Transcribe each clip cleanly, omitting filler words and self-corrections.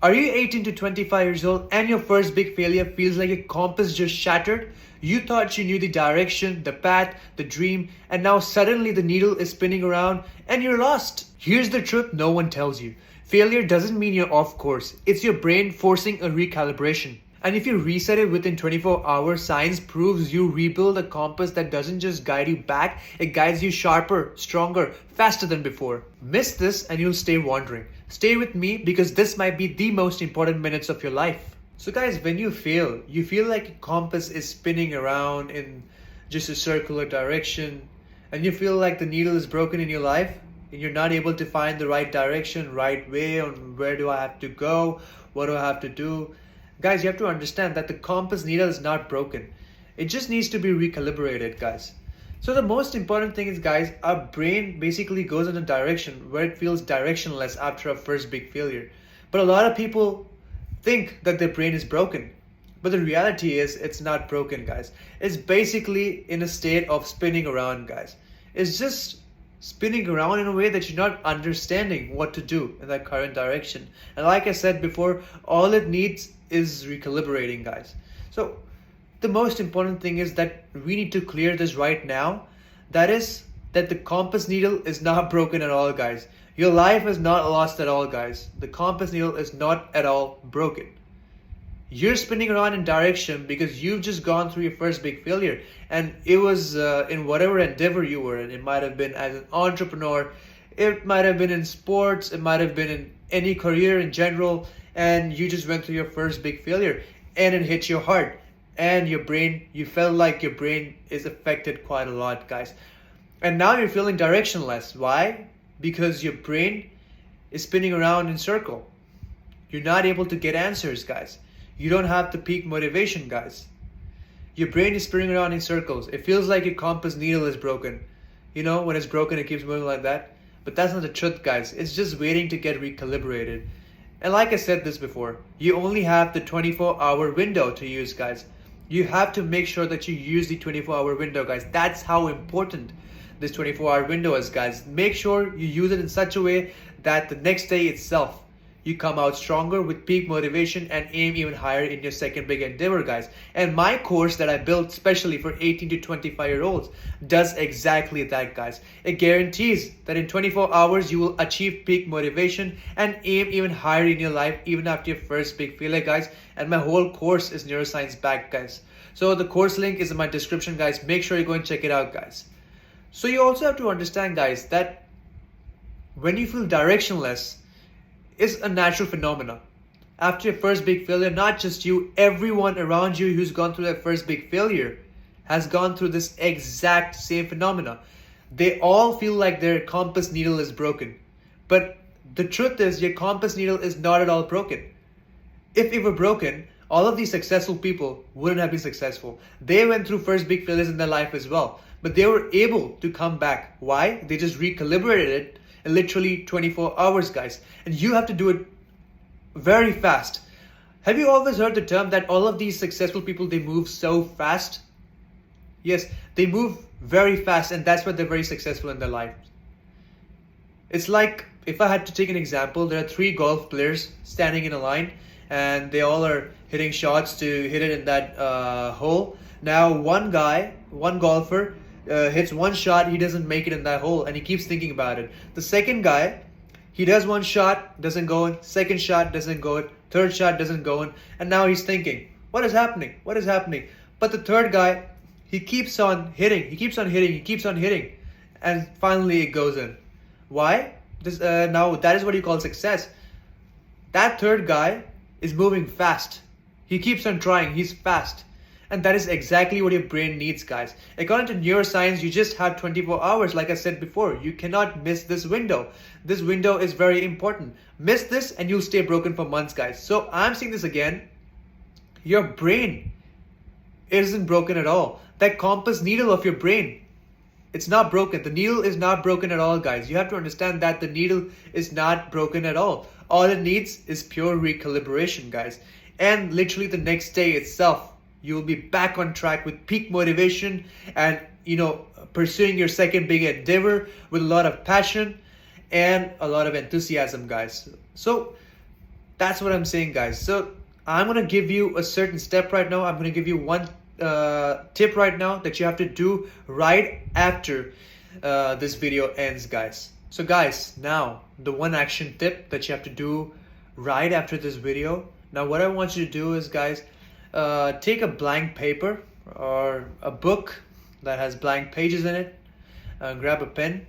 Are you 18 to 25 years old and your first big failure feels like your compass just shattered? You thought you knew the direction, the path, the dream, and now suddenly the needle is spinning around and you're lost. Here's the truth no one tells you. Failure doesn't mean you're off course. It's your brain forcing a recalibration. And if you reset it within 24 hours, science proves you rebuild a compass that doesn't just guide you back, it guides you sharper, stronger, faster than before. Miss this and you'll stay wandering. Stay with me because this might be the most important minutes of your life. So guys, when you fail, you feel like a compass is spinning around in just a circular direction and you feel like the needle is broken in your life and you're not able to find the right direction, right way on where do I have to go, what do I have to do. Guys, you have to understand that the compass needle is not broken. It just needs to be recalibrated, guys. So the most important thing is, guys, our brain basically goes in a direction where it feels directionless after a first big failure. But a lot of people think that their brain is broken. But the reality is it's not broken, guys. It's basically in a state of spinning around, guys. It's just spinning around in a way that you're not understanding what to do in that current direction. And like I said before, all it needs is recalibrating, guys. So the most important thing is that we need to clear this right now. That is that the compass needle is not broken at all, guys. Your life is not lost at all, guys. The compass needle is not at all broken. You're spinning around in direction because you've just gone through your first big failure, and it was in whatever endeavor you were in. It might have been as an entrepreneur, it might have been in sports, it might have been in any career in general, and you just went through your first big failure and it hit your heart and your brain. You felt like your brain is affected quite a lot, guys, and now you're feeling directionless. Why? Because your brain is spinning around in circle. You're not able to get answers, guys. You don't have the peak motivation, guys. Your brain is spinning around in circles. It feels like your compass needle is broken. You know, when it's broken, it keeps moving like that. But that's not the truth, guys. It's just waiting to get recalibrated. And like I said this before, you only have the 24-hour window to use, guys. You have to make sure that you use the 24-hour window, guys. That's how important this 24-hour window is, guys. Make sure you use it in such a way that the next day itself, you come out stronger with peak motivation and aim even higher in your second big endeavor, guys. And my course that I built specially for 18 to 25-year-olds does exactly that, guys. It guarantees that in 24 hours you will achieve peak motivation and aim even higher in your life even after your first big failure, guys. And my whole course is neuroscience-backed, guys. So the course link is in my description, guys. Make sure you go and check it out, guys. So you also have to understand, guys, that when you feel directionless, is a natural phenomena. After your first big failure, not just you, everyone around you who's gone through that first big failure has gone through this exact same phenomena. They all feel like their compass needle is broken. But the truth is, your compass needle is not at all broken. If it were broken, all of these successful people wouldn't have been successful. They went through first big failures in their life as well. But they were able to come back. Why? They just recalibrated it in literally 24 hours, guys. And you have to do it very fast. Have you always heard the term that all of these successful people, they move so fast? Yes, they move very fast, and that's why they're very successful in their life. It's like, if I had to take an example, there are 3 golf players standing in a line, and they all are hitting shots to hit it in that hole. Now one golfer, hits one shot, he doesn't make it in that hole, and he keeps thinking about it. The second guy, he does one shot, doesn't go in, second shot doesn't go in, third shot doesn't go in, and now he's thinking, what is happening? What is happening? But the third guy, he keeps on hitting, and finally it goes in. Why? Now that is what you call success. That third guy is moving fast. He keeps on trying, he's fast. And that is exactly what your brain needs, guys. According to neuroscience, you just have 24 hours, like I said before. You cannot miss this window. This window is very important. Miss this and you'll stay broken for months, guys. So I'm saying this again. Your brain isn't broken at all. That compass needle of your brain, it's not broken. The needle is not broken at all, guys. You have to understand that the needle is not broken at all. All it needs is pure recalibration, guys. And literally the next day itself, you will be back on track with peak motivation and, pursuing your second big endeavor with a lot of passion and a lot of enthusiasm, guys. So That's what I'm saying, guys. So I'm gonna give you a certain step right now. I'm gonna give you one tip right now that you have to do right after this video ends, guys. So guys, now the one action tip that you have to do right after this video. Now what I want you to do is, guys, take a blank paper or a book that has blank pages in it, grab a pen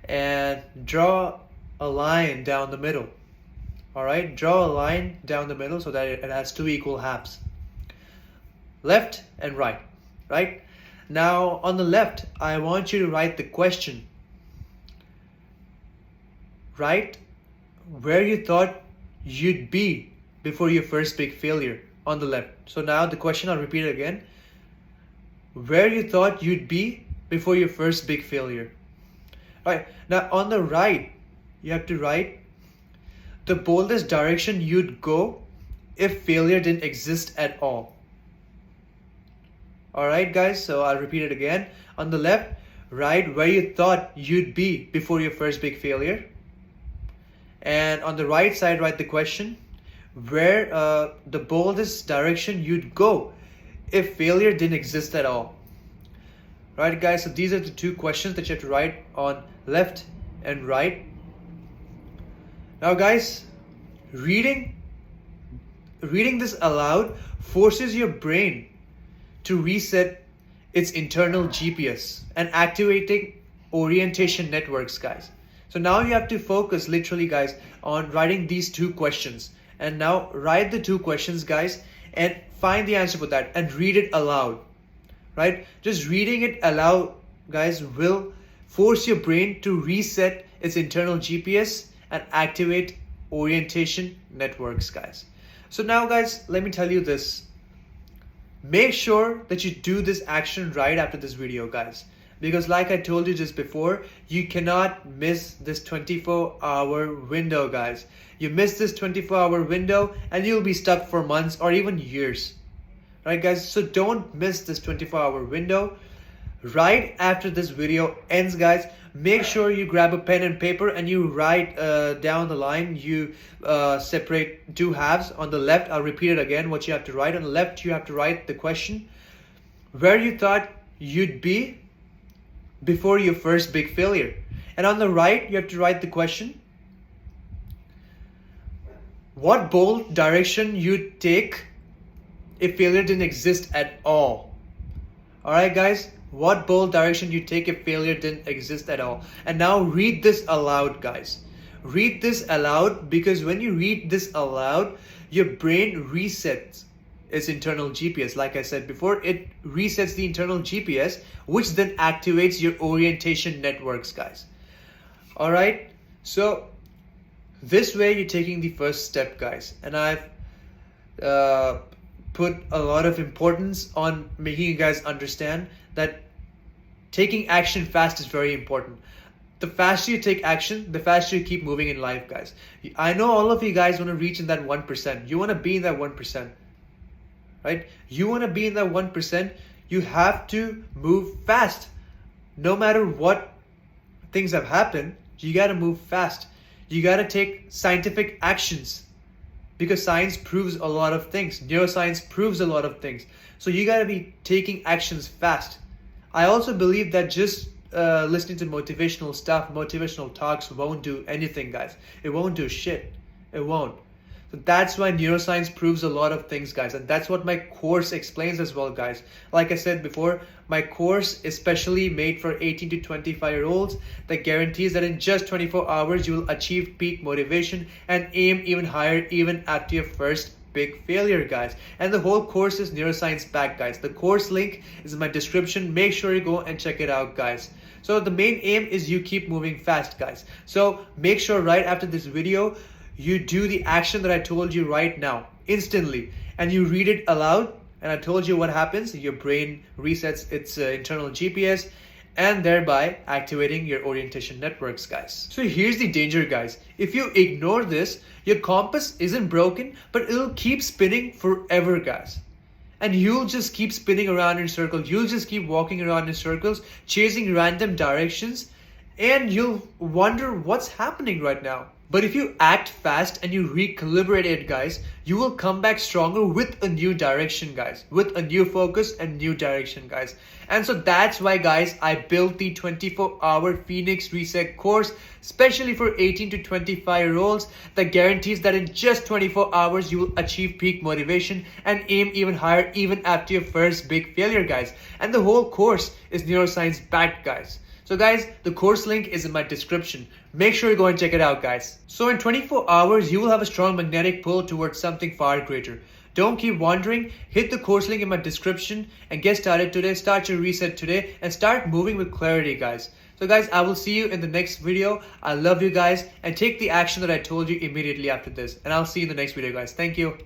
and draw a line down the middle. All right, draw a line down the middle so that it has two equal halves, left and right. Right now on the left, I want you to write the question. Write where you thought you'd be before your first big failure on the left. So now the question, I'll repeat it again. Where you thought you'd be before your first big failure. All right, now on the right, you have to write the boldest direction you'd go if failure didn't exist at all. All right, guys, so I'll repeat it again. On the left, write where you thought you'd be before your first big failure. And on the right side, write the question, where the boldest direction you'd go if failure didn't exist at all. Right, guys, so these are the two questions that you have to write on left and right. Now, guys, reading this aloud forces your brain to reset its internal GPS and activating orientation networks, guys. So now you have to focus literally, guys, on writing these two questions. And now write the two questions, guys, and find the answer for that and read it aloud. Right? Just reading it aloud, guys, will force your brain to reset its internal GPS and activate orientation networks, guys. So now, guys, let me tell you this. Make sure that you do this action right after this video, guys. Because like I told you just before, you cannot miss this 24-hour window, guys. You miss this 24-hour window and you'll be stuck for months or even years. Right, guys? So don't miss this 24-hour window. Right after this video ends, guys, make sure you grab a pen and paper and you write down the line. You separate two halves. On the left, I'll repeat it again, what you have to write. On the left, you have to write the question, where you thought you'd be before your first big failure. And on the right, you have to write the question, what bold direction you'd take if failure didn't exist at all. All right, guys, what bold direction you take if failure didn't exist at all. And now read this aloud, guys. Read this aloud, because when you read this aloud, your brain resets its internal GPS. Like I said before, it resets the internal GPS, which then activates your orientation networks, guys. All right, so this way you're taking the first step, guys. And I've put a lot of importance on making you guys understand that taking action fast is very important. The faster you take action, the faster you keep moving in life, guys. I know all of you guys want to reach in that 1%. You want to be in that 1%, right? You want to be in that 1%. You have to move fast. No matter what things have happened, you got to move fast. You got to take scientific actions, because science proves a lot of things. Neuroscience proves a lot of things. So you got to be taking actions fast. I also believe that just listening to motivational stuff, motivational talks won't do anything, guys. It won't do shit. It won't. So that's why neuroscience proves a lot of things, guys. And that's what my course explains as well, guys. Like I said before, my course is specially made for 18 to 25-year-olds that guarantees that in just 24 hours, you will achieve peak motivation and aim even higher, even after your first big failure, guys. And the whole course is neuroscience-backed, guys. The course link is in my description. Make sure you go and check it out, guys. So the main aim is you keep moving fast, guys. So make sure right after this video, you do the action that I told you right now, instantly, and you read it aloud. And I told you what happens. Your brain resets its internal GPS and thereby activating your orientation networks, guys. So here's the danger, guys. If you ignore this, your compass isn't broken, but it'll keep spinning forever, guys. And you'll just keep spinning around in circles. You'll just keep walking around in circles, chasing random directions, and you'll wonder what's happening right now. But if you act fast and you recalibrate it, guys, you will come back stronger with a new direction, guys, with a new focus and new direction, guys. And so that's why, guys, I built the 24-hour Phoenix Reset course, especially for 18 to 25-year-olds, that guarantees that in just 24 hours, you will achieve peak motivation and aim even higher even after your first big failure, guys. And the whole course is neuroscience-backed, guys. So guys, the course link is in my description. Make sure you go and check it out, guys. So in 24 hours, you will have a strong magnetic pull towards something far greater. Don't keep wondering. Hit the course link in my description and get started today. Start your reset today and start moving with clarity, guys. So guys, I will see you in the next video. I love you guys, and take the action that I told you immediately after this. And I'll see you in the next video, guys. Thank you.